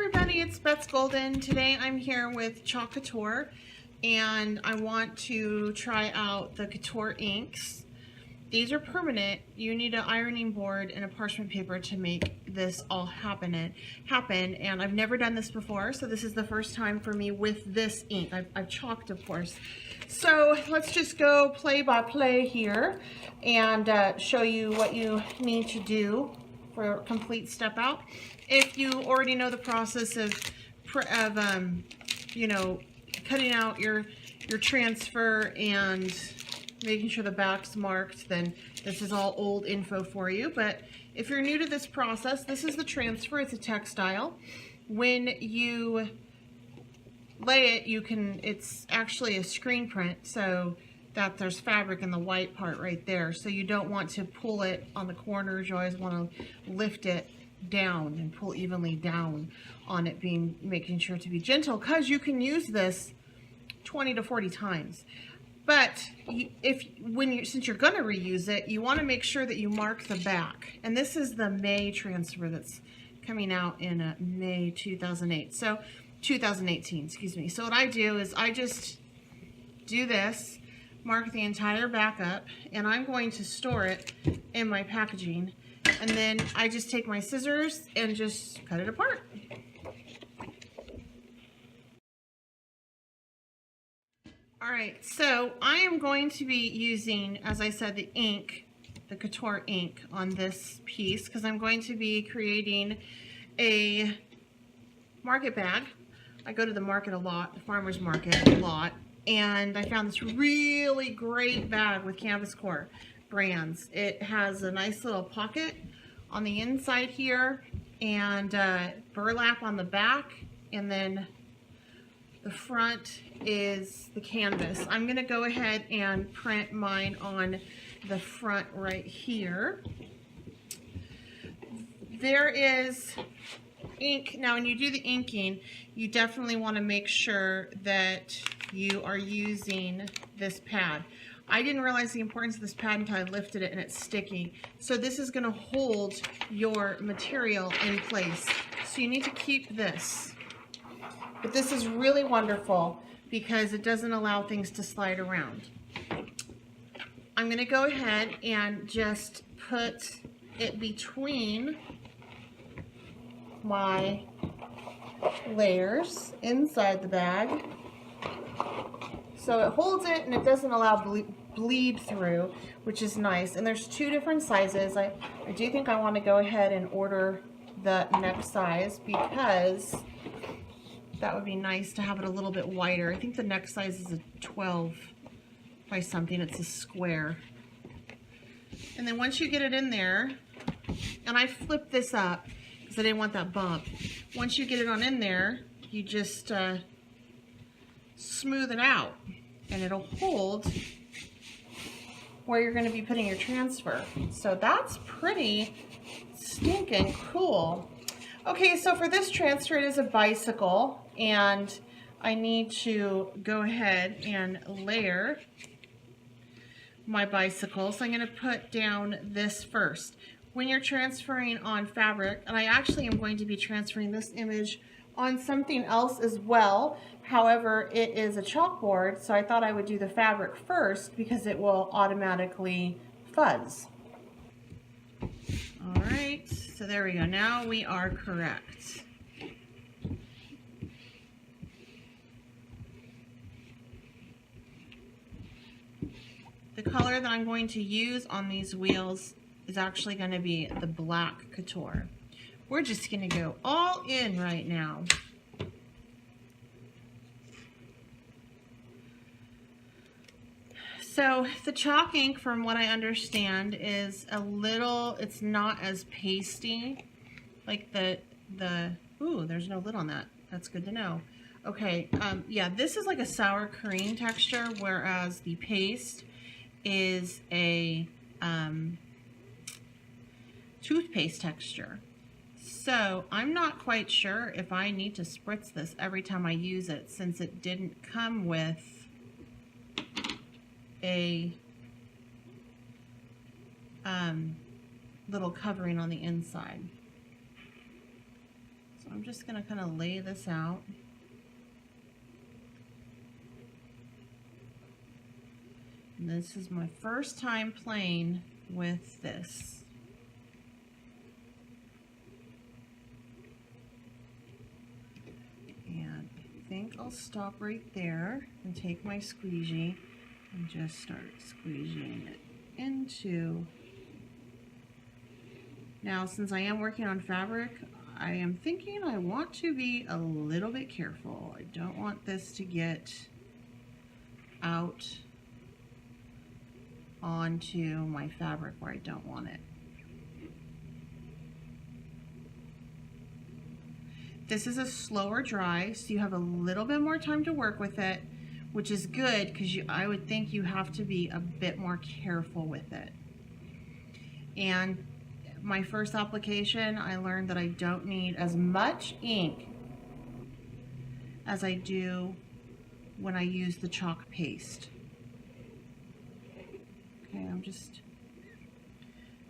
everybody, it's Bets Golden. Today I'm here with Chalk Couture and I want to try out the Couture inks. These are permanent. You need an ironing board and a parchment paper to make this all happen, and I've never done this before, so this is the first time for me with this ink. I've chalked, of course. So let's just go play by play here and show you what you need to do for a complete step out. If you already know the process of you know, cutting out your transfer and making sure the back's marked, then this is all old info for you. But if you're new to this process, this is the transfer. It's a textile. When you lay it, it's actually a screen print, so that there's fabric in the white part right there. So you don't want to pull it on the corners. You always want to lift it down and pull evenly down on it, making sure to be gentle, because you can use this 20 to 40 times. But since you're going to reuse it, you want to make sure that you mark the back. And this is the May transfer that's coming out in May 2018, excuse me. So what I do is I just do this, mark the entire back up, and I'm going to store it in my packaging. And then I just take my scissors and just cut it apart. All right, so I am going to be using, as I said, the ink, the Couture ink on this piece, because I'm going to be creating a market bag. I go to the market a lot, the farmer's market a lot, and I found this really great bag with Canvas Core brands. It has a nice little pocket on the inside here and burlap on the back, and then the front is the canvas. I'm going to go ahead and print mine on the front right here. There is ink. Now when you do the inking, you definitely want to make sure that you are using this pad. I didn't realize the importance of this pad until I lifted it and it's sticky. So this is going to hold your material in place. So you need to keep this. But this is really wonderful because it doesn't allow things to slide around. I'm going to go ahead and just put it between my layers inside the bag. So it holds it and it doesn't allow bleed through, which is nice. And there's two different sizes. I do think I want to go ahead and order the next size because that would be nice to have it a little bit wider. I think the next size is a 12 by something. It's a square. And then once you get it in there, and I flipped this up because I didn't want that bump. Once you get it on in there, you just smooth it out and it'll hold where you're going to be putting your transfer. So that's pretty stinking cool. Okay, so for this transfer, it is a bicycle, and I need to go ahead and layer my bicycle. So I'm going to put down this first. When you're transferring on fabric, and I actually am going to be transferring this image on something else as well. However, it is a chalkboard, so I thought I would do the fabric first because it will automatically fuzz. All right, so there we go. Now we are correct. The color that I'm going to use on these wheels is actually going to be the black Couture. We're just going to go all in right now. So the chalk ink, from what I understand, is it's not as pasty. Like ooh, there's no lid on that. That's good to know. Okay, yeah, this is like a sour cream texture, whereas the paste is a toothpaste texture. So I'm not quite sure if I need to spritz this every time I use it, since it didn't come with a little covering on the inside. So I'm just going to kind of lay this out. And this is my first time playing with this. And I think I'll stop right there and take my squeegee and just start squeegeeing it into. Now, since I am working on fabric, I am thinking I want to be a little bit careful. I don't want this to get out onto my fabric where I don't want it. This is a slower dry, so you have a little bit more time to work with it, which is good because I would think you have to be a bit more careful with it. And my first application, I learned that I don't need as much ink as I do when I use the chalk paste. Okay, I'm just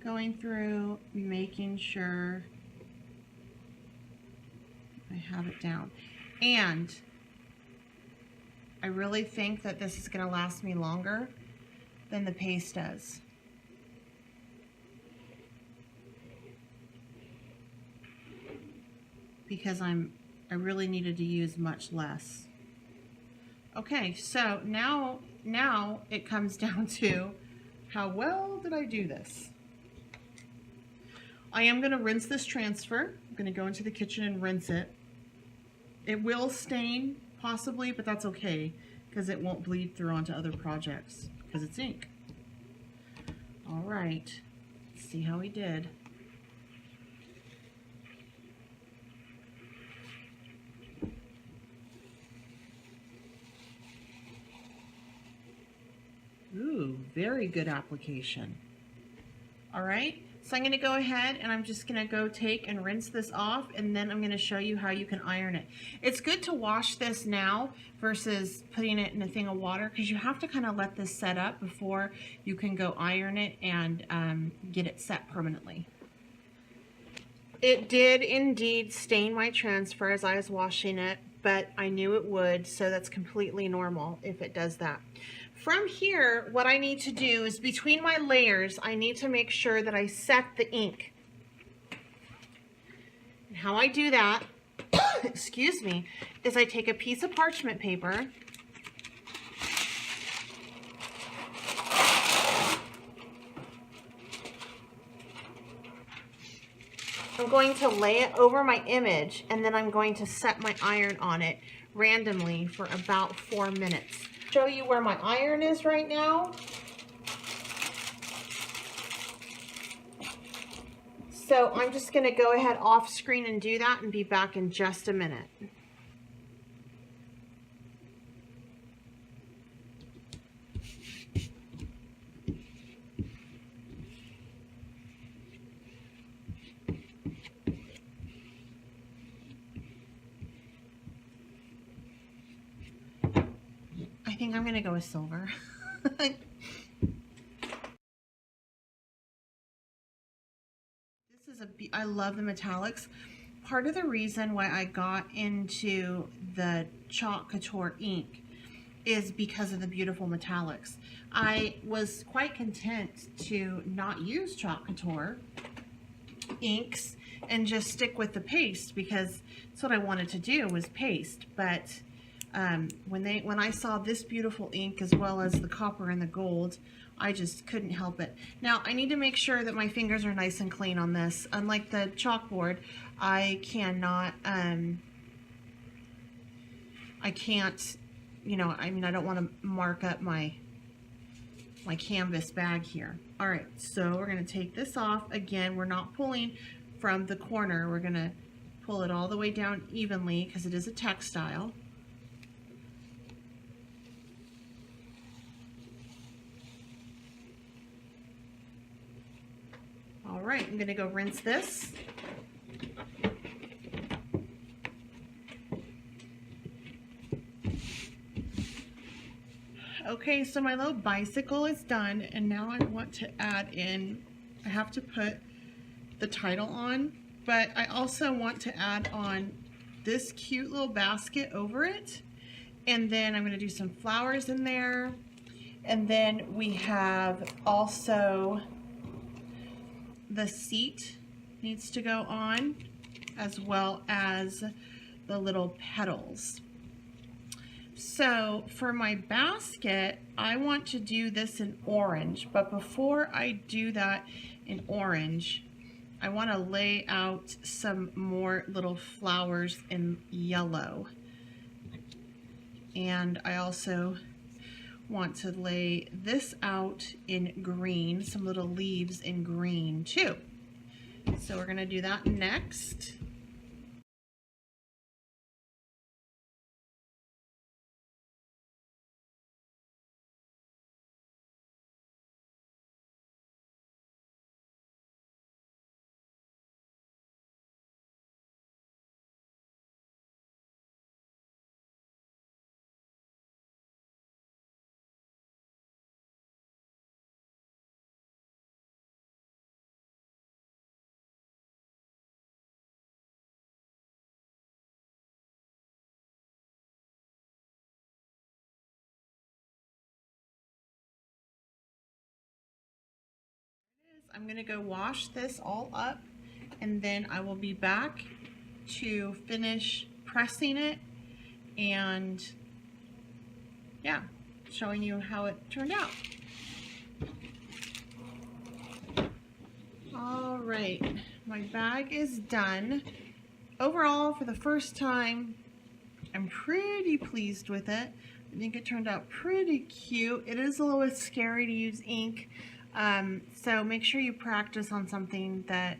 going through, making sure I have it down. And I really think that this is going to last me longer than the paste does. Because I really needed to use much less. Okay, so now it comes down to how well did I do this? I am going to rinse this transfer. I'm going to go into the kitchen and rinse it. It will stain possibly, but that's okay because it won't bleed through onto other projects because it's ink. All right, let's see how we did. Ooh, very good application. All right, so I'm going to go ahead and I'm just going to go take and rinse this off, and then I'm going to show you how you can iron it. It's good to wash this now versus putting it in a thing of water because you have to kind of let this set up before you can go iron it and get it set permanently. It did indeed stain my transfer as I was washing it, but I knew it would, so that's completely normal if it does that. From here, what I need to do is between my layers, I need to make sure that I set the ink. And how I do that, excuse me, is I take a piece of parchment paper, I'm going to lay it over my image, and then I'm going to set my iron on it randomly for about 4 minutes. Show you where my iron is right now. So I'm just going to go ahead off screen and do that and be back in just a minute. I think I'm going to go with silver. I love the metallics. Part of the reason why I got into the Chalk Couture ink is because of the beautiful metallics. I was quite content to not use Chalk Couture inks and just stick with the paste because that's what I wanted to do, was paste. But when I saw this beautiful ink as well as the copper and the gold, I just couldn't help it. Now I need to make sure that my fingers are nice and clean on this. Unlike the chalkboard, I cannot, I can't, you know, I mean, I don't want to mark up my canvas bag here. All right, so we're going to take this off. Again, we're not pulling from the corner. We're going to pull it all the way down evenly because it is a textile. All right, I'm going to go rinse this. Okay, so my little bicycle is done, and now I want to add in, I have to put the title on. but I also want to add on this cute little basket over it. And then I'm going to do some flowers in there. And then we have also the seat needs to go on, as well as the little petals. So for my basket, I want to do this in orange, but before I do that in orange, I want to lay out some more little flowers in yellow. And I also want to lay this out in green, some little leaves in green too. So we're going to do that next. I'm going to go wash this all up, and then I will be back to finish pressing it and yeah, showing you how it turned out. All right, my bag is done. Overall, for the first time, I'm pretty pleased with it. I think it turned out pretty cute. It is a little bit scary to use ink, so make sure you practice on something that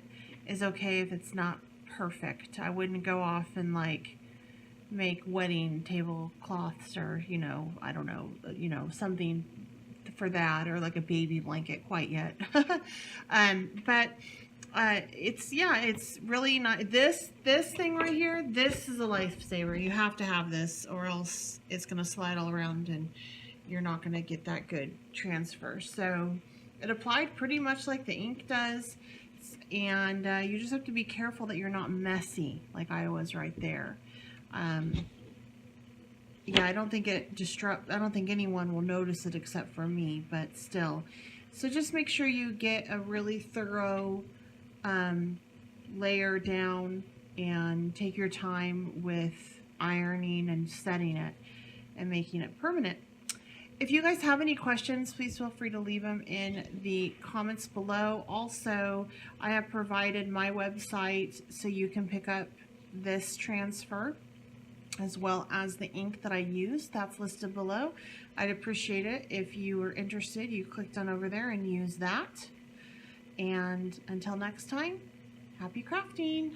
is okay if it's not perfect. I wouldn't go off and like make wedding tablecloths or, you know, I don't know, you know, something for that, or like a baby blanket quite yet. But it's really not, this thing right here, this is a lifesaver. You have to have this or else it's going to slide all around and you're not going to get that good transfer. So it applied pretty much like the ink does, and you just have to be careful that you're not messy like I was right there. Yeah, I don't think I don't think anyone will notice it except for me, but still. So just make sure you get a really thorough layer down and take your time with ironing and setting it and making it permanent. If you guys have any questions, please feel free to leave them in the comments below. Also, I have provided my website so you can pick up this transfer as well as the ink that I use. That's listed below. I'd appreciate it if you were interested, you clicked on over there and used that. And until next time, happy crafting!